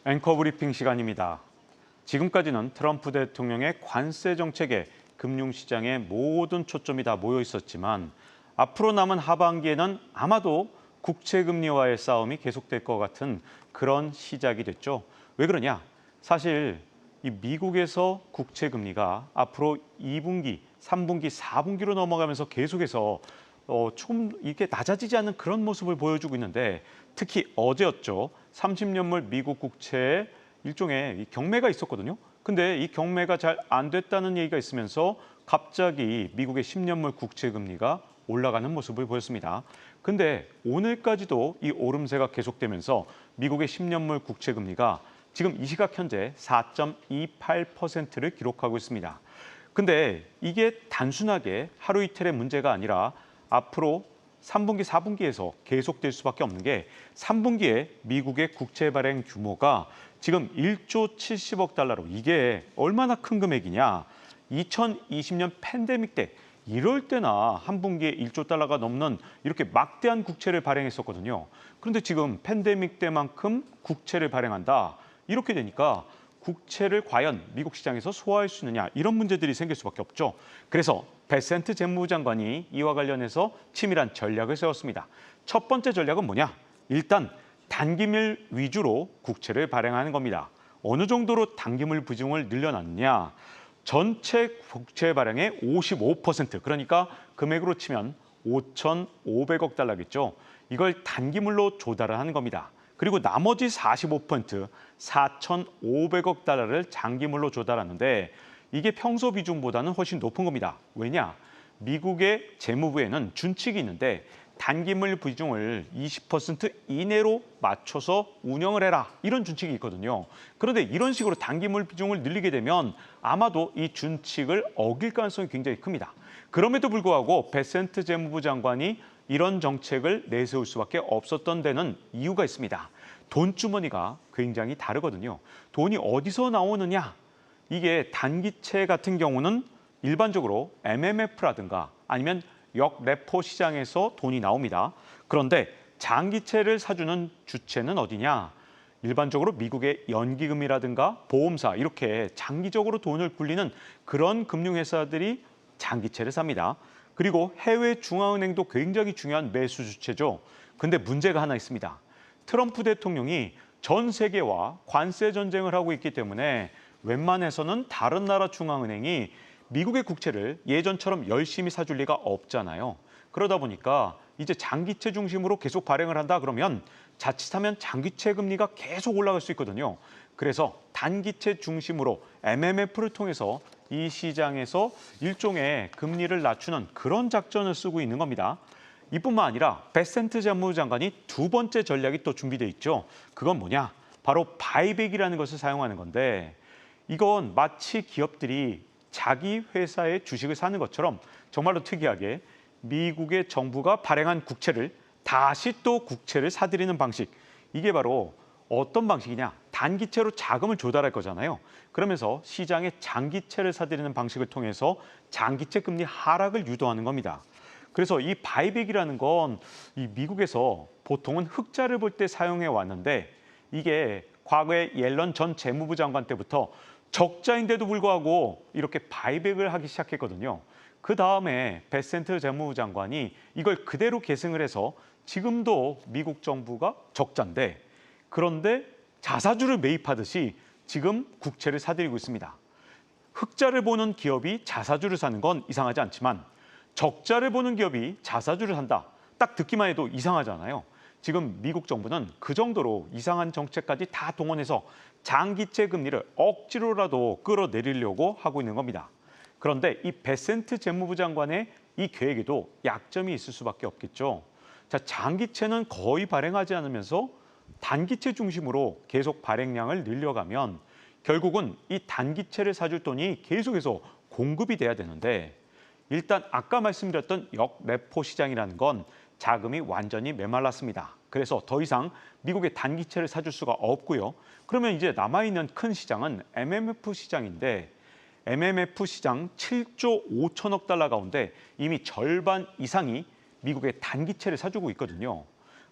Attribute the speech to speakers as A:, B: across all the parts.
A: 앵커 브리핑 시간입니다. 지금까지는 트럼프 대통령의 관세 정책에 금융시장의 모든 초점이 다 모여 있었지만 앞으로 남은 하반기에는 아마도 국채금리와의 싸움이 계속될 것 같은 그런 시작이 됐죠. 왜 그러냐? 사실 이 미국에서 국채금리가 앞으로 2분기, 3분기, 4분기로 넘어가면서 계속해서 조금 이게 낮아지지 않는 그런 모습을 보여주고 있는데 특히 어제였죠. 30년물 미국 국채에 일종의 이 경매가 있었거든요. 근데 이 경매가 잘 안 됐다는 얘기가 있으면서 갑자기 미국의 10년물 국채 금리가 올라가는 모습을 보였습니다. 근데 오늘까지도 이 오름세가 계속되면서 미국의 10년물 국채 금리가 지금 이 시각 현재 4.28%를 기록하고 있습니다. 근데 이게 단순하게 하루 이틀의 문제가 아니라 앞으로 3분기, 4분기에서 계속될 수밖에 없는 게 3분기에 미국의 국채 발행 규모가 지금 1조 70억 달러로 이게 얼마나 큰 금액이냐. 2020년 팬데믹 때 이럴 때나 한 분기에 1조 달러가 넘는 이렇게 막대한 국채를 발행했었거든요. 그런데 지금 팬데믹 때만큼 국채를 발행한다. 이렇게 되니까 국채를 과연 미국 시장에서 소화할 수 있느냐 이런 문제들이 생길 수밖에 없죠. 그래서 베센트 재무부 장관이 이와 관련해서 치밀한 전략을 세웠습니다. 첫 번째 전략은 뭐냐? 일단 단기밀 위주로 국채를 발행하는 겁니다. 어느 정도로 단기밀 비중을 늘려놨느냐? 전체 국채 발행의 55%, 그러니까 금액으로 치면 5,500억 달러겠죠. 이걸 단기물로 조달을 하는 겁니다. 그리고 나머지 45%, 4,500억 달러를 장기물로 조달하는데 이게 평소 비중보다는 훨씬 높은 겁니다. 왜냐? 미국의 재무부에는 준칙이 있는데 단기물 비중을 20% 이내로 맞춰서 운영을 해라. 이런 준칙이 있거든요. 그런데 이런 식으로 단기물 비중을 늘리게 되면 아마도 이 준칙을 어길 가능성이 굉장히 큽니다. 그럼에도 불구하고 베센트 재무부 장관이 이런 정책을 내세울 수밖에 없었던 데는 이유가 있습니다. 돈주머니가 굉장히 다르거든요. 돈이 어디서 나오느냐? 이게 단기채 같은 경우는 일반적으로 MMF라든가 아니면 역레포 시장에서 돈이 나옵니다. 그런데 장기채를 사주는 주체는 어디냐? 일반적으로 미국의 연기금이라든가 보험사 이렇게 장기적으로 돈을 굴리는 그런 금융회사들이 장기채를 삽니다. 그리고 해외 중앙은행도 굉장히 중요한 매수 주체죠. 근데 문제가 하나 있습니다. 트럼프 대통령이 전 세계와 관세 전쟁을 하고 있기 때문에 웬만해서는 다른 나라 중앙은행이 미국의 국채를 예전처럼 열심히 사줄 리가 없잖아요. 그러다 보니까 이제 장기채 중심으로 계속 발행을 한다 그러면 자칫하면 장기채 금리가 계속 올라갈 수 있거든요. 그래서 단기채 중심으로 MMF를 통해서 이 시장에서 일종의 금리를 낮추는 그런 작전을 쓰고 있는 겁니다. 이뿐만 아니라 베센트 재무부 장관이 두 번째 전략이 또 준비돼 있죠. 그건 뭐냐? 바로 바이백이라는 것을 사용하는 건데 이건 마치 기업들이 자기 회사의 주식을 사는 것처럼 정말로 특이하게 미국의 정부가 발행한 국채를 다시 또 국채를 사들이는 방식. 이게 바로 어떤 방식이냐? 단기채로 자금을 조달할 거잖아요. 그러면서 시장에 장기채를 사들이는 방식을 통해서 장기채 금리 하락을 유도하는 겁니다. 그래서 이 바이백이라는 건 이 미국에서 보통은 흑자를 볼 때 사용해 왔는데 이게 과거에 옐런 전 재무부 장관 때부터 적자인데도 불구하고 이렇게 바이백을 하기 시작했거든요. 그 다음에 베센트 재무부 장관이 이걸 그대로 계승을 해서 지금도 미국 정부가 적자인데 그런데 자사주를 매입하듯이 지금 국채를 사들이고 있습니다. 흑자를 보는 기업이 자사주를 사는 건 이상하지 않지만 적자를 보는 기업이 자사주를 산다. 딱 듣기만 해도 이상하잖아요. 지금 미국 정부는 그 정도로 이상한 정책까지 다 동원해서 장기채 금리를 억지로라도 끌어내리려고 하고 있는 겁니다. 그런데 이 베센트 재무부 장관의 이 계획에도 약점이 있을 수밖에 없겠죠. 자, 장기채는 거의 발행하지 않으면서 단기채 중심으로 계속 발행량을 늘려가면 결국은 이 단기채를 사줄 돈이 계속해서 공급이 돼야 되는데 일단 아까 말씀드렸던 역레포 시장이라는 건 자금이 완전히 메말랐습니다. 그래서 더 이상 미국의 단기채를 사줄 수가 없고요. 그러면 이제 남아있는 큰 시장은 MMF 시장인데 MMF 시장 7조 5천억 달러 가운데 이미 절반 이상이 미국의 단기채를 사주고 있거든요.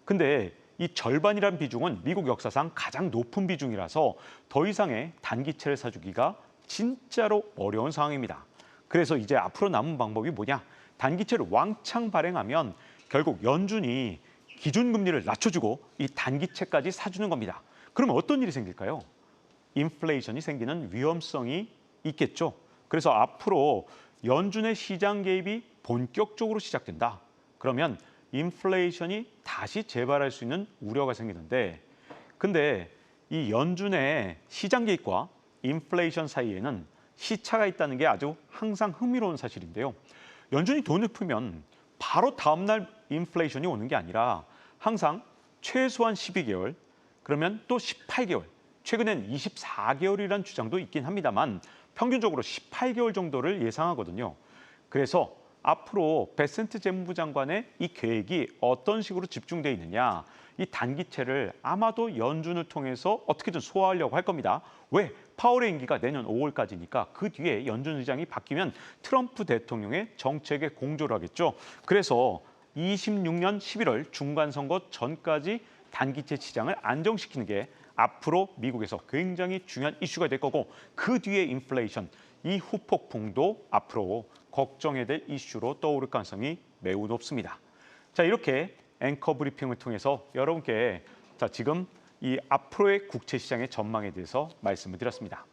A: 근데 이 절반이란 비중은 미국 역사상 가장 높은 비중이라서 더 이상의 단기채를 사주기가 진짜로 어려운 상황입니다. 그래서 이제 앞으로 남은 방법이 뭐냐? 단기채를 왕창 발행하면 결국 연준이 기준금리를 낮춰주고 이 단기채까지 사주는 겁니다. 그러면 어떤 일이 생길까요? 인플레이션이 생기는 위험성이 있겠죠. 그래서 앞으로 연준의 시장 개입이 본격적으로 시작된다. 그러면 인플레이션이 다시 재발할 수 있는 우려가 생기는데, 근데 이 연준의 시장 개입과 인플레이션 사이에는 시차가 있다는 게 아주 항상 흥미로운 사실인데요. 연준이 돈을 풀면 바로 다음 날 인플레이션이 오는 게 아니라 항상 최소한 12개월, 그러면 또 18개월, 최근엔 24개월이라는 주장도 있긴 합니다만 평균적으로 18개월 정도를 예상하거든요. 그래서 앞으로 베센트 재무부 장관의 이 계획이 어떤 식으로 집중되어 있느냐, 이 단기채를 아마도 연준을 통해서 어떻게든 소화하려고 할 겁니다. 왜? 파월의 임기가 내년 5월까지니까 그 뒤에 연준 의장이 바뀌면 트럼프 대통령의 정책에 공조를 하겠죠. 그래서 26년 11월 중간선거 전까지 단기채 시장을 안정시키는 게 앞으로 미국에서 굉장히 중요한 이슈가 될 거고, 그 뒤에 인플레이션, 이 후폭풍도 앞으로 걱정해야 될 이슈로 떠오를 가능성이 매우 높습니다. 자, 이렇게 앵커 브리핑을 통해서 여러분께 지금 이 앞으로의 국채 시장의 전망에 대해서 말씀을 드렸습니다.